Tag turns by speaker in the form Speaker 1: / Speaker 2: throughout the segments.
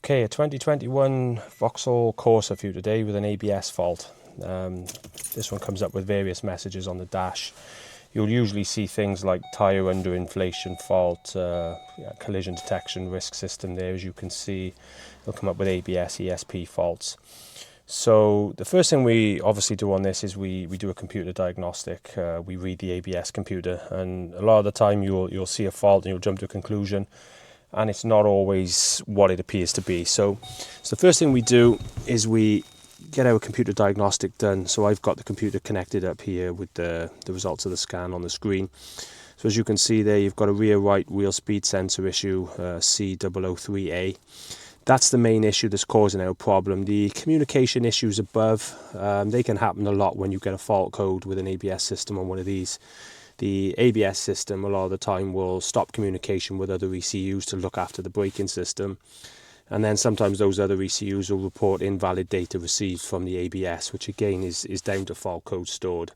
Speaker 1: Okay, a 2021 Vauxhall Corsa for you today with an ABS fault. This one comes up with various messages on the dash. You'll usually see things like tyre underinflation fault, collision detection risk system there. As you can see, it'll come up with ABS, ESP faults. So the first thing we obviously do on this is we do a computer diagnostic. We read the ABS computer, and a lot of the time you'll see a fault and you'll jump to a conclusion, and it's not always what it appears to be. So the first thing we do is we get our computer diagnostic done. So I've got the computer connected up here with the results of the scan on the screen. So as you can see there, you've got a rear right wheel speed sensor issue, C003A. That's the main issue that's causing our problem. The communication issues above, they can happen a lot when you get a fault code with an ABS system on one of these. The ABS system a lot of the time will stop communication with other ECUs to look after the braking system, and then sometimes those other ECUs will report invalid data received from the ABS, which again is down to fault code stored.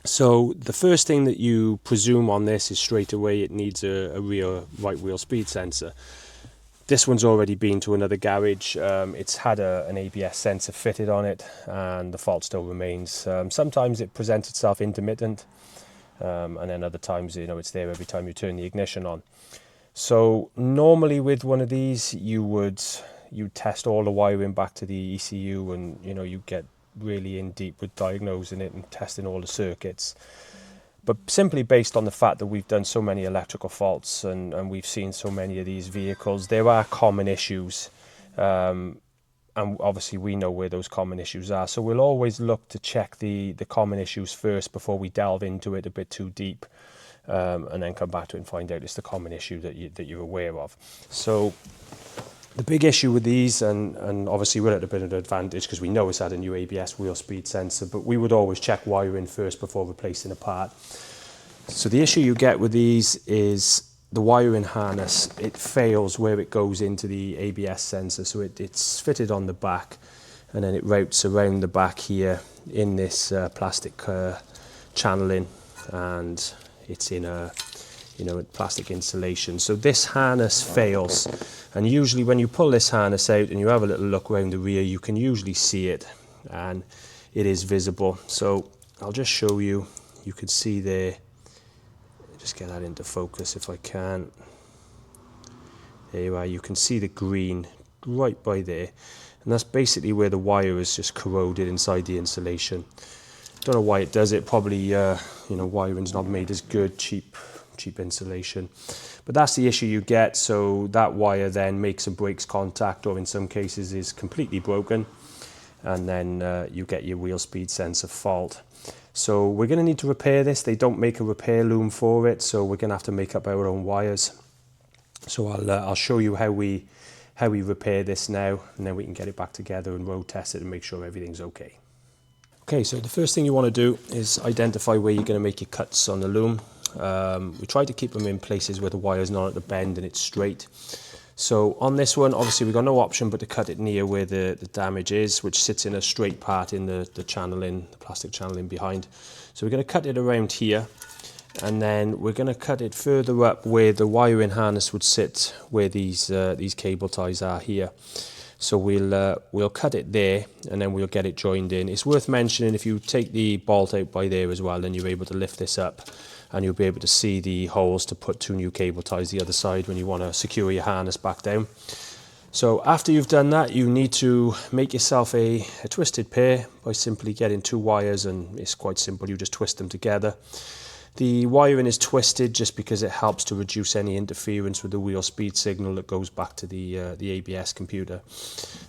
Speaker 1: So the first thing that you presume on this is straight away it needs a rear right wheel speed sensor. This one's already been to another garage. It's had an ABS sensor fitted on it, and the fault still remains. Sometimes it presents itself intermittent, and then other times, it's there every time you turn the ignition on. So normally with one of these, you test all the wiring back to the ECU, and you get really in deep with diagnosing it and testing all the circuits. But simply based on the fact that we've done so many electrical faults and we've seen so many of these vehicles, there are common issues. And obviously we know where those common issues are. So we'll always look to check the common issues first before we delve into it a bit too deep, and then come back to it and find out it's the common issue that you're aware of. So the big issue with these, and obviously we're at a bit of an advantage because we know it's had a new ABS wheel speed sensor, but we would always check wiring first before replacing a part. So the issue you get with these is the wiring harness, it fails where it goes into the ABS sensor. So it's fitted on the back, and then it routes around the back here in this plastic channeling, and it's in a plastic insulation. So this harness fails, and usually when you pull this harness out and you have a little look around the rear, you can usually see it, and it is visible. So I'll just show you. You can see there. Just get that into focus if I can. There you are. You can see the green right by there, and that's basically where the wire is just corroded inside the insulation. Don't know why it does it. Probably wiring's not made as good, cheap insulation. But that's the issue you get. So that wire then makes and breaks contact, or in some cases is completely broken, and then you get your wheel speed sensor fault. So we're going to need to repair this. They don't make a repair loom for it, so we're going to have to make up our own wires. So I'll show you how we repair this now, and then we can get it back together and road test it and make sure everything's okay. Okay, so the first thing you want to do is identify where you're going to make your cuts on the loom. We try to keep them in places where the wire's not at the bend and it's straight. So on this one, obviously we've got no option but to cut it near where the damage is, which sits in a straight part in the channeling, the plastic channeling behind. So we're going to cut it around here, and then we're going to cut it further up where the wiring harness would sit, where these cable ties are here. So we'll cut it there, and then we'll get it joined in. It's worth mentioning, if you take the bolt out by there as well, then you're able to lift this up, and you'll be able to see the holes to put two new cable ties the other side when you want to secure your harness back down. So after you've done that, you need to make yourself a twisted pair by simply getting two wires, and it's quite simple. You just twist them together. The wiring is twisted just because it helps to reduce any interference with the wheel speed signal that goes back to the ABS computer.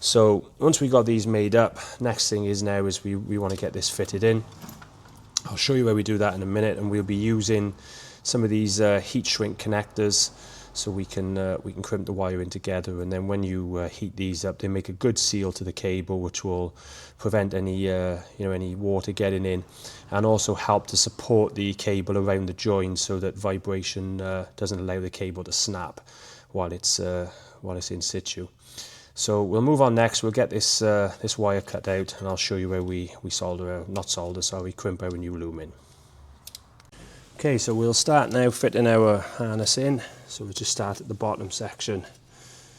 Speaker 1: So once we got these made up, next thing is we want to get this fitted in. I'll show you where we do that in a minute, and we'll be using some of these heat shrink connectors, so we can crimp the wiring together, and then when you heat these up, they make a good seal to the cable, which will prevent any any water getting in, and also help to support the cable around the join so that vibration doesn't allow the cable to snap while it's in situ. So we'll move on next. We'll get this wire cut out, and I'll show you where we crimp our new loom in. Okay, so we'll start now fitting our harness in. So we'll just start at the bottom section.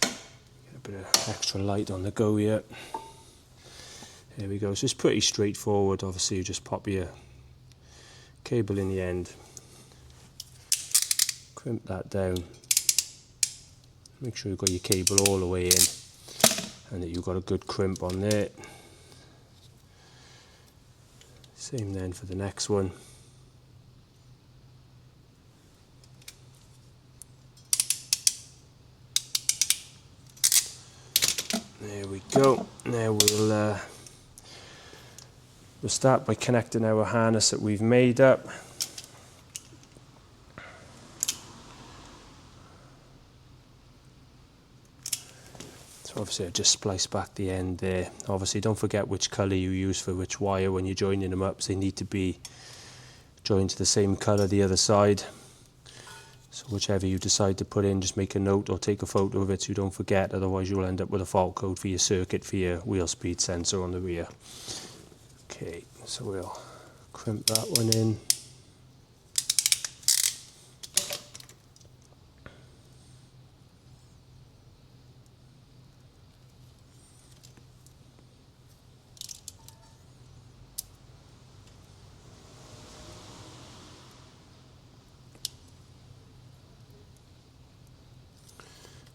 Speaker 1: Get a bit of extra light on the go here. There we go. So it's pretty straightforward. Obviously you just pop your cable in the end, crimp that down, make sure you've got your cable all the way in and that you've got a good crimp on there. Same then for the next one. There we go. Now we'll start by connecting our harness that we've made up. So obviously I've just spliced back the end there. Obviously don't forget which colour you use for which wire when you're joining them up, so they need to be joined to the same colour the other side. So whichever you decide to put in, just make a note or take a photo of it so you don't forget, otherwise you'll end up with a fault code for your circuit for your wheel speed sensor on the rear. Okay, so we'll crimp that one in.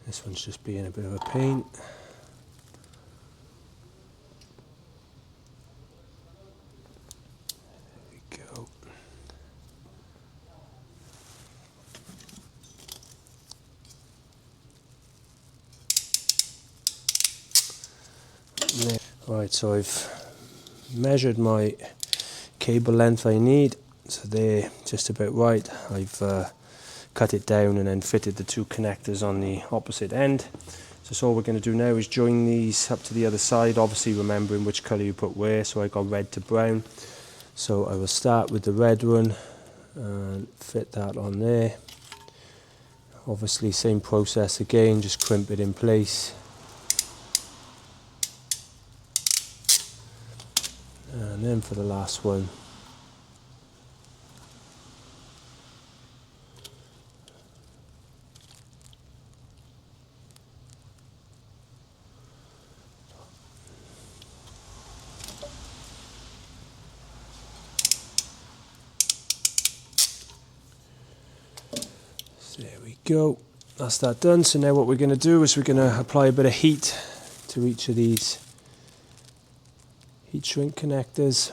Speaker 1: This one's just being a bit of a pain. There we go. Right, so I've measured my cable length I need, so they're just about right. I've cut it down and then fitted the two connectors on the opposite end. So all we're going to do now is join these up to the other side, obviously remembering which colour you put where. So I got red to brown, so I will start with the red one and fit that on there. Obviously same process again, just crimp it in place. And then for the last one, there we go, that's that done. So now what we're going to do is we're going to apply a bit of heat to each of these heat shrink connectors,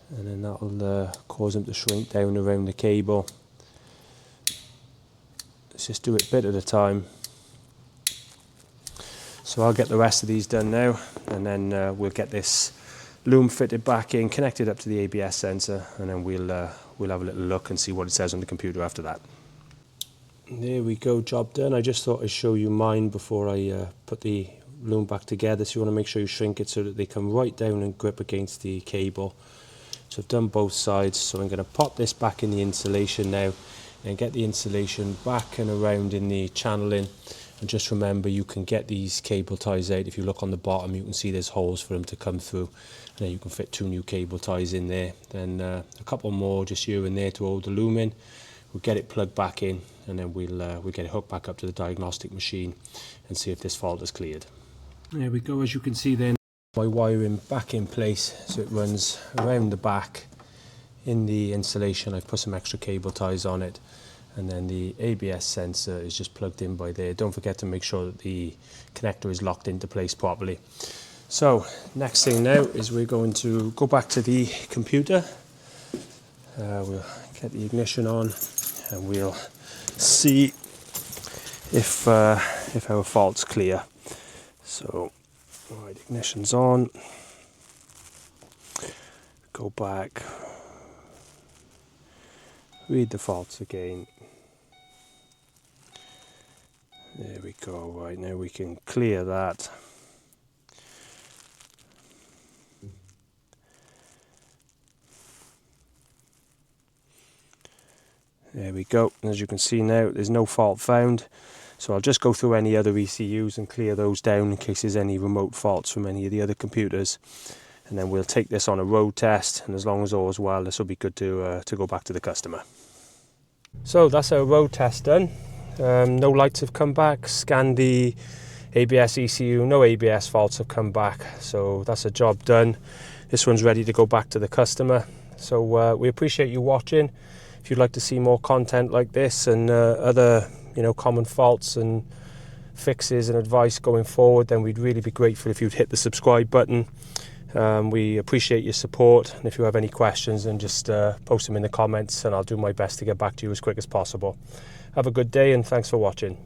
Speaker 1: and then that will cause them to shrink down around the cable. Let's just do it a bit at a time. So I'll get the rest of these done now, and then we'll get this loom fitted back in, connected up to the ABS sensor, and then we'll have a little look and see what it says on the computer after that. There we go, job done. I just thought I'd show you mine before I put the loom back together. So you want to make sure you shrink it so that they come right down and grip against the cable. So I've done both sides, so I'm going to pop this back in the insulation now and get the insulation back and around in the channeling. And just remember, you can get these cable ties out. If you look on the bottom, you can see there's holes for them to come through, and then you can fit 2 new cable ties in there, then a couple more just here and there to hold the loom in. We'll get it plugged back in, and then we'll get it hooked back up to the diagnostic machine and see if this fault is cleared. There we go. As you can see then, my wiring back in place, so it runs around the back in the insulation. I've put some extra cable ties on it, and then the ABS sensor is just plugged in by there. Don't forget to make sure that the connector is locked into place properly. So next thing now is we're going to go back to the computer. We'll get the ignition on and we'll see if our fault's clear. So, right, ignition's on. Go back. Read the faults again. There we go. Right, now we can clear that. There we go. As you can see now, there's no fault found. So I'll just go through any other ECUs and clear those down in case there's any remote faults from any of the other computers. And then we'll take this on a road test, and as long as all's well, this will be good to go back to the customer. So that's our road test done. No lights have come back. Scanned the ABS ECU, no ABS faults have come back, so that's a job done. This one's ready to go back to the customer. So we appreciate you watching. If you'd like to see more content like this and other common faults and fixes and advice going forward, then we'd really be grateful if you'd hit the subscribe button. We appreciate your support, and if you have any questions, then just post them in the comments and I'll do my best to get back to you as quick as possible. Have a good day and thanks for watching.